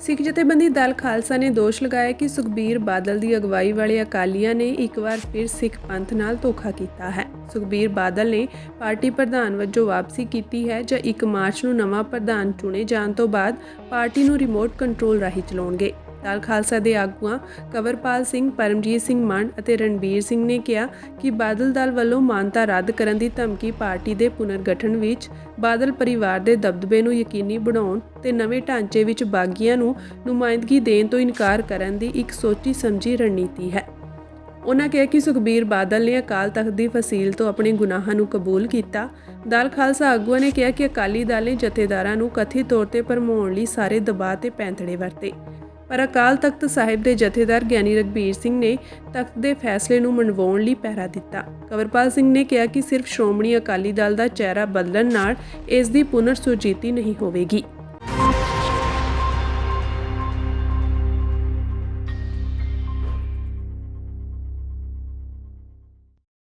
ਸਿੱਖ ਜਥੇਬੰਦੀ ਦਲ ਖਾਲਸਾ ਨੇ ਦੋਸ਼ ਲਗਾਇਆ ਕਿ ਸੁਖਬੀਰ ਬਾਦਲ ਦੀ ਅਗਵਾਈ ਵਾਲੇ ਅਕਾਲੀਆਂ ਨੇ ਇੱਕ ਵਾਰ ਫਿਰ ਸਿੱਖ ਪੰਥ ਨਾਲ ਧੋਖਾ ਕੀਤਾ ਹੈ। ਸੁਖਬੀਰ ਬਾਦਲ ਨੇ ਪਾਰਟੀ ਪ੍ਰਧਾਨ ਵਜੋਂ ਵਾਪਸੀ ਕੀਤੀ ਹੈ ਜਾਂ 1 ਮਾਰਚ ਨੂੰ ਨਵਾਂ ਪ੍ਰਧਾਨ ਚੁਣੇ ਜਾਣ ਤੋਂ ਬਾਅਦ ਪਾਰਟੀ ਨੂੰ ਰਿਮੋਟ ਕੰਟਰੋਲ ਰਾਹੀਂ ਚਲਾਉਣਗੇ। ਦਲ ਖਾਲਸਾ ਦੇ ਆਗੂਆਂ ਕੰਵਰਪਾਲ ਸਿੰਘ, ਪਰਮਜੀਤ ਸਿੰਘ ਮੰਡ ਅਤੇ ਰਣਬੀਰ ਸਿੰਘ ਨੇ ਕਿਹਾ ਕਿ ਬਾਦਲ ਦਲ ਵੱਲੋਂ ਮਾਨਤਾ ਰੱਦ ਕਰਨ ਦੀ ਧਮਕੀ ਪਾਰਟੀ ਦੇ ਪੁਨਰਗਠਨ ਵਿੱਚ ਬਾਦਲ ਪਰਿਵਾਰ ਦੇ ਦਬਦਬੇ ਨੂੰ ਯਕੀਨੀ ਬਣਾਉਣ ਤੇ ਨਵੇਂ ਢਾਂਚੇ ਵਿੱਚ ਬਾਗੀਆਂ ਨੂੰ ਨੁਮਾਇੰਦਗੀ ਦੇਣ ਤੋਂ ਇਨਕਾਰ ਕਰਨ ਦੀ ਇੱਕ ਸੋਚੀ ਸਮਝੀ ਰਣਨੀਤੀ ਹੈ। ਉਨ੍ਹਾਂ ਕਿਹਾ ਕਿ ਸੁਖਬੀਰ ਬਾਦਲ ਨੇ ਅਕਾਲ ਤਖਤ ਦੀ ਫਸੀਲ ਤੋਂ ਆਪਣੇ ਗੁਨਾਹਾਂ ਨੂੰ ਕਬੂਲ ਕੀਤਾ। ਦਲ ਖਾਲਸਾ ਆਗੂਆਂ ਨੇ ਕਿਹਾ ਕਿ ਅਕਾਲੀ ਦਲ ਨੇ ਜਥੇਦਾਰਾਂ ਨੂੰ ਕਥਿਤ ਤੌਰ ਤੇ ਭਰਮਾਉਣ ਲਈ ਸਾਰੇ ਦਬਾਅ ਤੇ ਪੈਂਤੜੇ ਵਰਤੇ, ਪਰ ਅਕਾਲ ਤਖਤ ਸਾਹਿਬ ਦੇ ਜਥੇਦਾਰ ਗਿਆਨੀ ਰਘਬੀਰ ਸਿੰਘ ਨੇ ਤਖਤ ਦੇ ਫੈਸਲੇ ਨੂੰ ਮਨਵਾਉਣ ਲਈ ਪਹਿਰਾ ਦਿੱਤਾ। ਕੰਵਰਪਾਲ ਸਿੰਘ ਨੇ ਕਿਹਾ ਕਿ ਸਿਰਫ ਸ਼੍ਰੋਮਣੀ ਅਕਾਲੀ ਦਲ ਦਾ ਚਿਹਰਾ ਬਦਲਣ ਨਾਲ ਇਸ ਦੀ ਪੁਨਰ ਸੁਰਜੀਤੀ ਨਹੀਂ ਹੋਵੇਗੀ।